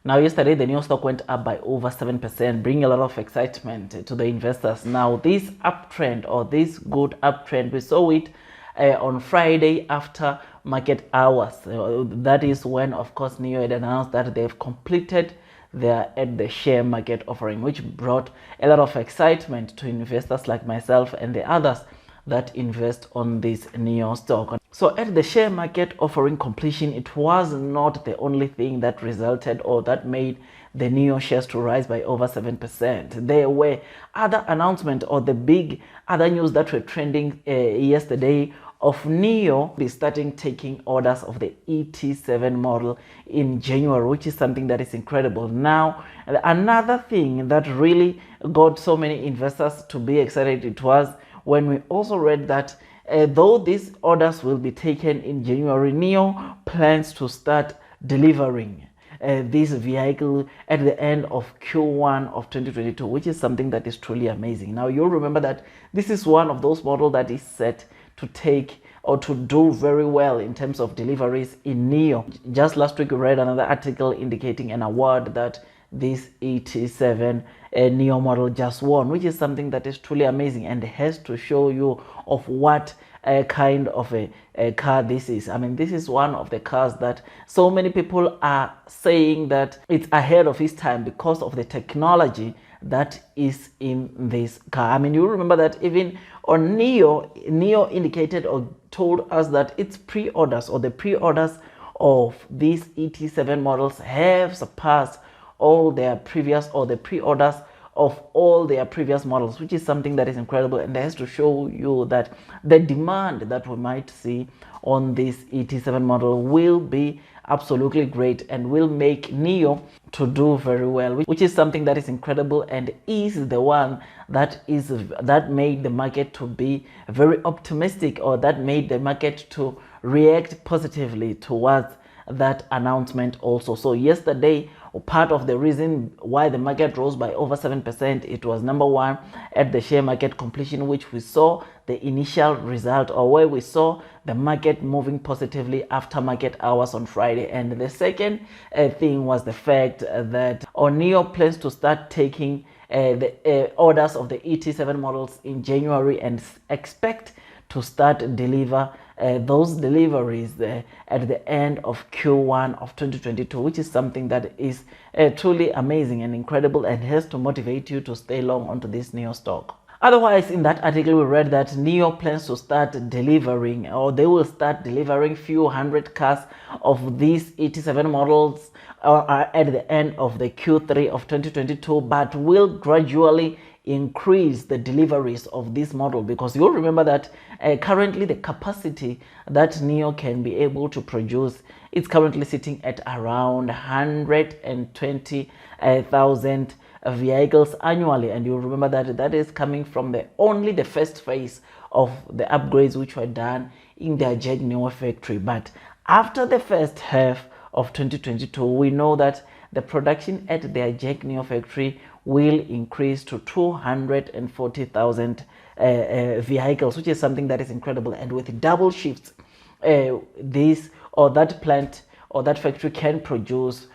Now, yesterday, the Nio stock went up by over 7%, bringing a lot of excitement to the investors. Now, this uptrend, or this good uptrend, we saw it on Friday after market hours. That is when, of course, Nio had announced that they've completed their at the share market offering, which brought a lot of excitement to investors like myself and the others that invest on this Nio stock. So at the share market offering completion, it was not the only thing that resulted or that made the Nio shares to rise by over 7%. There were other announcements or the big other news that were trending yesterday of Nio be starting taking orders of the ET7 model in January, which is something that is incredible. Now, another thing that really got so many investors to be excited, it was when we also read that though these orders will be taken in January, Nio plans to start delivering this vehicle at the end of Q1 of 2022, which is something that is truly amazing. Now, you'll remember that this is one of those models that is set to take or to do very well in terms of deliveries in Nio. Just last week, we read another article indicating an award that this ET7 Nio model just won, which is something that is truly amazing and has to show you of what kind of a car this is. I mean, this is one of the cars that so many people are saying that it's ahead of its time because of the technology that is in this car. I mean, you remember that even on Nio indicated or told us that its pre-orders or the pre-orders of these ET7 models have surpassed all their previous or the pre-orders of all their previous models, which is something that is incredible and has to show you that the demand that we might see on this ET7 model will be absolutely great and will make Nio to do very well, which is something that is incredible and is the one that made the market to be very optimistic, or that made the market to react positively towards that announcement also. So yesterday, part of the reason why the market rose by over 7%, it was number one at the share market completion, which we saw the initial result, or where we saw the market moving positively after market hours on Friday. And the second thing was the fact that Nio plans to start taking the orders of the ET7 models in January and expect to start deliver those deliveries at the end of Q1 of 2022, which is something that is truly amazing and incredible and has to motivate you to stay long onto this Nio stock. Otherwise, in that article, we read that Nio plans to start delivering, or they will start delivering few hundred cars of these ET7 models at the end of the Q3 of 2022, but will gradually increase the deliveries of this model, because you'll remember that currently the capacity that Nio can be able to produce is currently sitting at around 120,000 vehicles annually, and you remember that that is coming from only the first phase of the upgrades which were done in their Nio factory. But after the first half of 2022, we know that the production at their Nio factory will increase to 240,000 vehicles, which is something that is incredible. And with double shifts, that plant or that factory can produce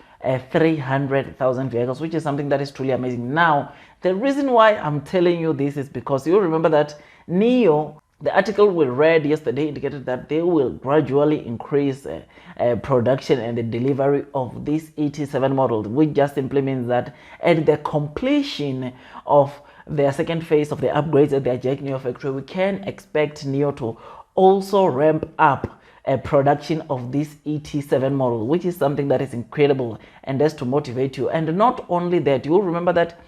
300,000 vehicles, which is something that is truly amazing. Now, the reason why I'm telling you this is because you remember that Nio, the article we read yesterday indicated that they will gradually increase production and the delivery of this ET7 model, which just simply means that at the completion of their second phase of the upgrades at their Nio factory, we can expect Nio to also ramp up production of this ET7 model, which is something that is incredible and has to motivate you. And not only that, you'll remember that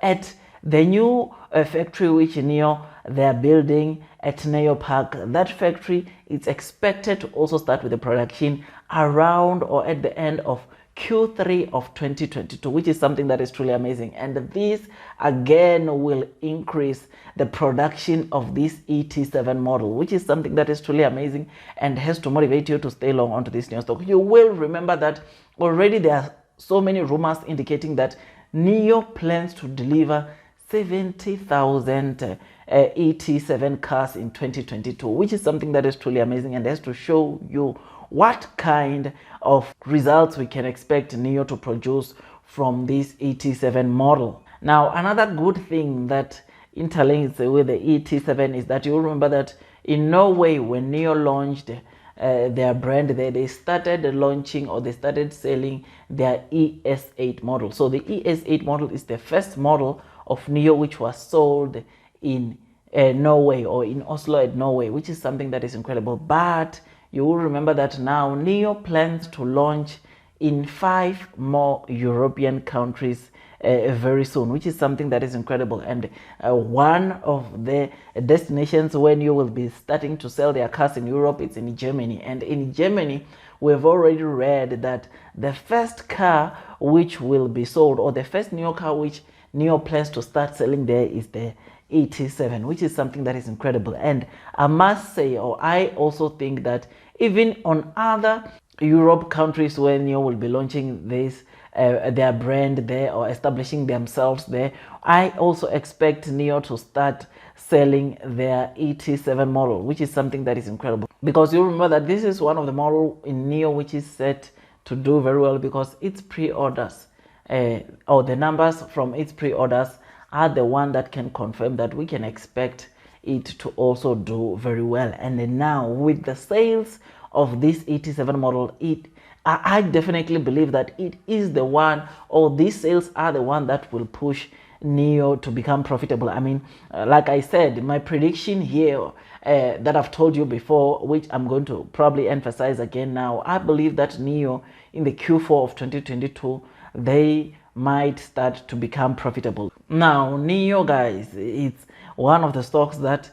at the new factory which Nio they're building at Nio Park, that factory is expected to also start with the production around or at the end of Q3 of 2022, which is something that is truly amazing. And this again will increase the production of this ET7 model, which is something that is truly amazing and has to motivate you to stay long onto this Nio stock. You will remember that already there are so many rumors indicating that Nio plans to deliver 70,000 ET7 cars in 2022, which is something that is truly amazing and has to show you what kind of results we can expect Nio to produce from this ET7 model. Now, another good thing that interlinks with the ET7 is that you remember that in Norway, when Nio launched their brand there, they started launching, or they started selling their ES8 model. So the ES8 model is the first model of Nio which was sold in Norway, or in Oslo at Norway, which is something that is incredible. But you will remember that now Nio plans to launch in 5 more European countries very soon, which is something that is incredible. And one of the destinations when you will be starting to sell their cars in Europe, it's in Germany. And in Germany, we've already read that the first car which will be sold, or the first Nio car which Nio plans to start selling there, is the ET7, which is something that is incredible. And I must say, or I also think that even on other Europe countries where Nio will be launching this their brand there, or establishing themselves there, I also expect Nio to start selling their ET7 model, which is something that is incredible, because you remember that this is one of the model in Nio which is set to do very well, because its pre-orders or the numbers from its pre-orders are the one that can confirm that we can expect it to also do very well. And now with the sales of this ET7 model, I definitely believe that it is the one, or these sales are the one that will push Nio to become profitable. I mean, like I said, my prediction here that I've told you before, which I'm going to probably emphasize again now, I believe that Nio in the Q4 of 2022, they might start to become profitable. Now, Nio, guys, it's one of the stocks that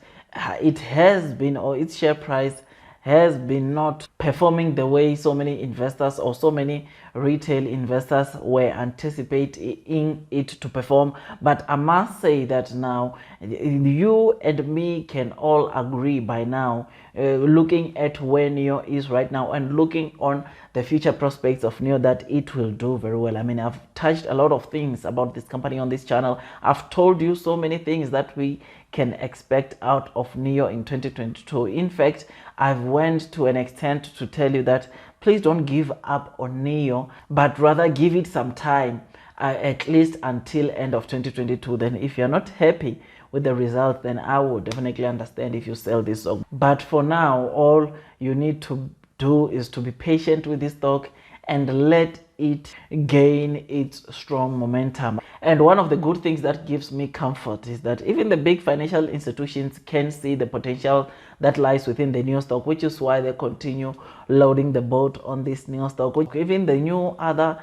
it has been, or its share price has been not performing the way so many investors or so many retail investors were anticipating it to perform. But I must say that now you and me can all agree by now, looking at where Nio is right now and looking on the future prospects of Nio, that it will do very well. I mean, I've touched a lot of things about this company on this channel. I've told you so many things that we can expect out of Nio in 2022. In fact, I've went to an extent to tell you that please don't give up on Nio, but rather give it some time, at least until end of 2022. Then if you're not happy with the results, then I would definitely understand if you sell this stock. But for now, all you need to do is to be patient with this stock and let it gain its strong momentum. And one of the good things that gives me comfort is that even the big financial institutions can see the potential that lies within the Nio stock, which is why they continue loading the boat on this Nio stock. Even the new other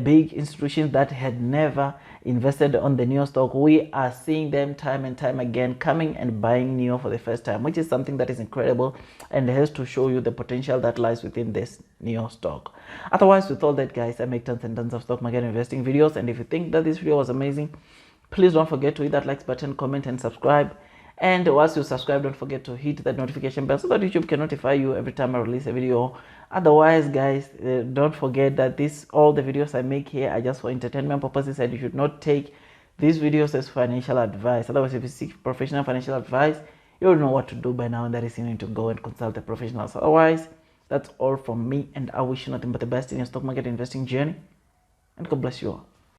big institutions that had never invested on the Nio stock, we are seeing them time and time again coming and buying Nio for the first time, which is something that is incredible and has to show you the potential that lies within this Nio stock. Otherwise, with all that, guys, I make tons and tons of stock market investing videos, and if you think that this video was amazing, please don't forget to hit that like button, comment and subscribe. And once you subscribe, don't forget to hit that notification bell so that YouTube can notify you every time I release a video. Otherwise, guys, don't forget that all the videos I make here are just for entertainment purposes, and you should not take these videos as financial advice. Otherwise, if you seek professional financial advice, you will know what to do by now, and that is you need to go and consult the professionals. Otherwise, that's all from me, and I wish you nothing but the best in your stock market investing journey, and God bless you all.